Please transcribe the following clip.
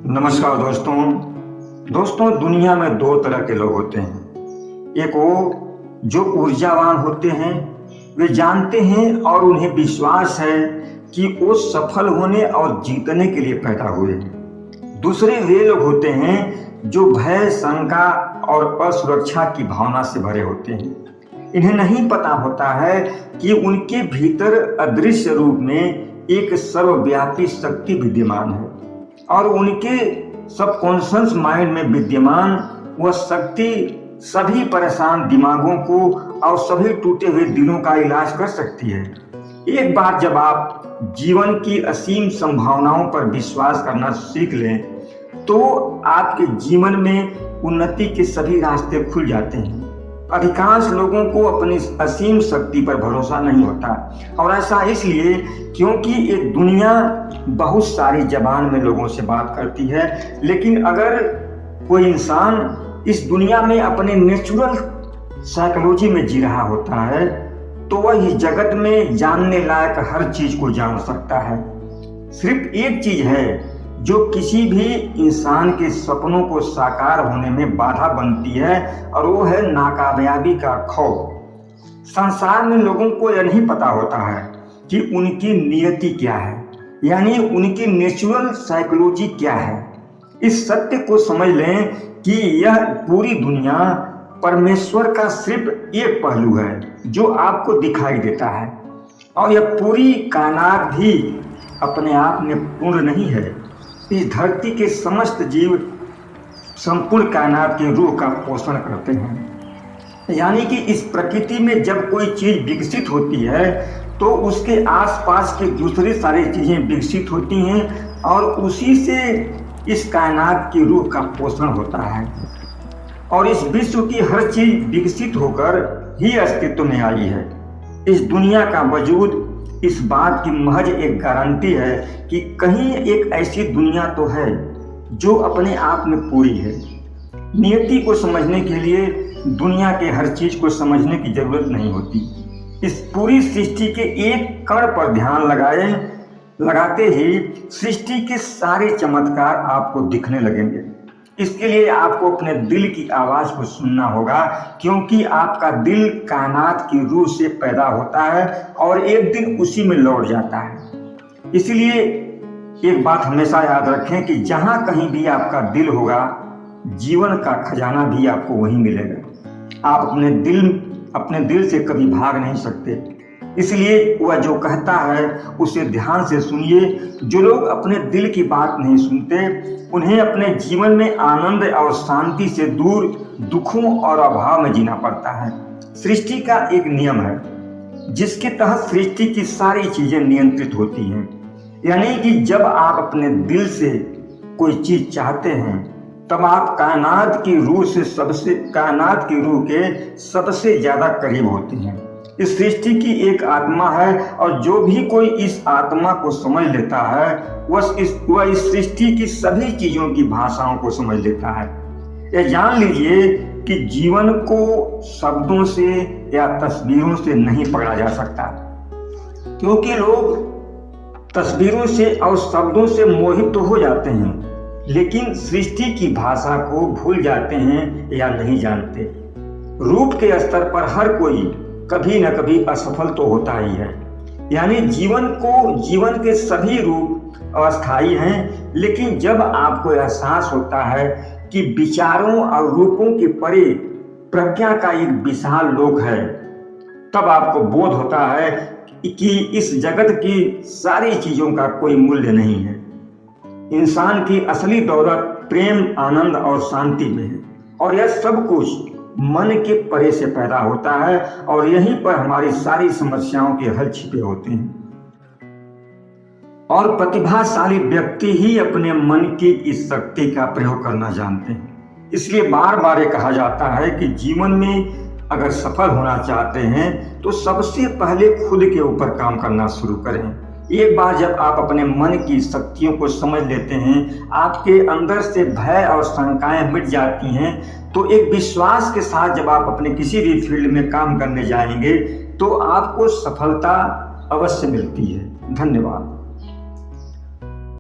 नमस्कार दोस्तों दुनिया में दो तरह के लोग होते हैं। एक वो जो ऊर्जावान होते हैं, वे जानते हैं और उन्हें विश्वास है कि वो सफल होने और जीतने के लिए पैदा हुए हैं। दूसरे वे लोग होते हैं जो भय, शंका और असुरक्षा की भावना से भरे होते हैं। इन्हें नहीं पता होता है कि उनके भीतर अदृश्य रूप में एक सर्वव्यापी शक्ति विद्यमान है और उनके सबकॉन्शियस माइंड में विद्यमान वह शक्ति सभी परेशान दिमागों को और सभी टूटे हुए दिलों का इलाज कर सकती है। एक बार जब आप जीवन की असीम संभावनाओं पर विश्वास करना सीख लें तो आपके जीवन में उन्नति के सभी रास्ते खुल जाते हैं। अधिकांश लोगों को अपनी असीम शक्ति पर भरोसा नहीं होता और ऐसा इसलिए क्योंकि एक दुनिया बहुत सारी जबान में लोगों से बात करती है, लेकिन अगर कोई इंसान इस दुनिया में अपने नेचुरल साइकोलॉजी में जी रहा होता है तो वह इस जगत में जानने लायक हर चीज को जान सकता है। सिर्फ एक चीज है जो किसी भी इंसान के सपनों को साकार होने में बाधा बनती है और वो है नाकामयाबी का खौफ। संसार में लोगों को यह नहीं पता होता है कि उनकी नियति क्या है, यानी उनकी नेचुरल साइकोलॉजी क्या है। इस सत्य को समझ लें कि यह पूरी दुनिया परमेश्वर का सिर्फ एक पहलू है जो आपको दिखाई देता है और यह पूरी कायनात भी अपने आप में पूर्ण नहीं है। इस धरती के समस्त जीव संपूर्ण कायनात के रूह का पोषण करते हैं, यानी कि इस प्रकृति में जब कोई चीज विकसित होती है तो उसके आसपास की दूसरी सारी चीजें विकसित होती हैं और उसी से इस कायनात की रूह का पोषण होता है। और इस विश्व की हर चीज विकसित होकर ही अस्तित्व में आई है। इस दुनिया का वजूद इस बात की महज एक गारंटी है कि कहीं एक ऐसी दुनिया तो है जो अपने आप में पूरी है। नियति को समझने के लिए दुनिया के हर चीज को समझने की जरूरत नहीं होती। इस पूरी सृष्टि के एक कण पर ध्यान लगाते ही सृष्टि के सारे चमत्कार आपको दिखने लगेंगे। इसके लिए आपको अपने दिल की आवाज को सुनना होगा, क्योंकि आपका दिल कायनात की रूह से पैदा होता है और एक दिन उसी में लौट जाता है। इसलिए एक बात हमेशा याद रखें कि जहां कहीं भी आपका दिल होगा, जीवन का खजाना भी आपको वहीं मिलेगा। आप अपने दिल से कभी भाग नहीं सकते। इसलिए वह जो कहता है उसे ध्यान से सुनिए। जो लोग अपने दिल की बात नहीं सुनते उन्हें अपने जीवन में आनंद और शांति से दूर दुखों और अभाव में जीना पड़ता है। सृष्टि का एक नियम है जिसके तहत सृष्टि की सारी चीजें नियंत्रित होती हैं, यानी कि जब आप अपने दिल से कोई चीज चाहते हैं तब आप कायनात की रूह के सबसे ज्यादा करीब होते हैं। इस सृष्टि की एक आत्मा है और जो भी कोई इस आत्मा को समझ लेता है वह इस सृष्टि की सभी चीजों की भाषाओं को समझ लेता है। यह जान लीजिए कि जीवन को शब्दों से या तस्वीरों से नहीं पकड़ा जा सकता, क्योंकि लोग तस्वीरों से और शब्दों से मोहित तो हो जाते हैं लेकिन सृष्टि की भाषा को भूल जाते हैं या नहीं जानते। रूप के स्तर पर हर कोई कभी न कभी असफल तो होता ही है, यानी जीवन के सभी रूप अस्थायी हैं, लेकिन जब आपको एहसास होता है कि विचारों और रूपों के परे प्रज्ञा का एक विशाल लोक है, तब आपको बोध होता है कि इस जगत की सारी चीजों का कोई मूल्य नहीं है। इंसान की असली दौलत प्रेम, आनंद और शांति में है और यह सब कुछ मन के परे से पैदा होता है और यहीं पर हमारी सारी समस्याओं के हल छिपे होते हैं। और प्रतिभाशाली व्यक्ति ही अपने मन की इस शक्ति का प्रयोग करना जानते हैं। इसलिए बार बार ये कहा जाता है कि जीवन में अगर सफल होना चाहते हैं तो सबसे पहले खुद के ऊपर काम करना शुरू करें। एक बार जब आप अपने मन की शक्तियों को समझ लेते हैं, आपके अंदर से भय और शंकाएं मिट जाती हैं, तो एक विश्वास के साथ जब आप अपने किसी भी फील्ड में काम करने जाएंगे तो आपको सफलता अवश्य मिलती है। धन्यवाद।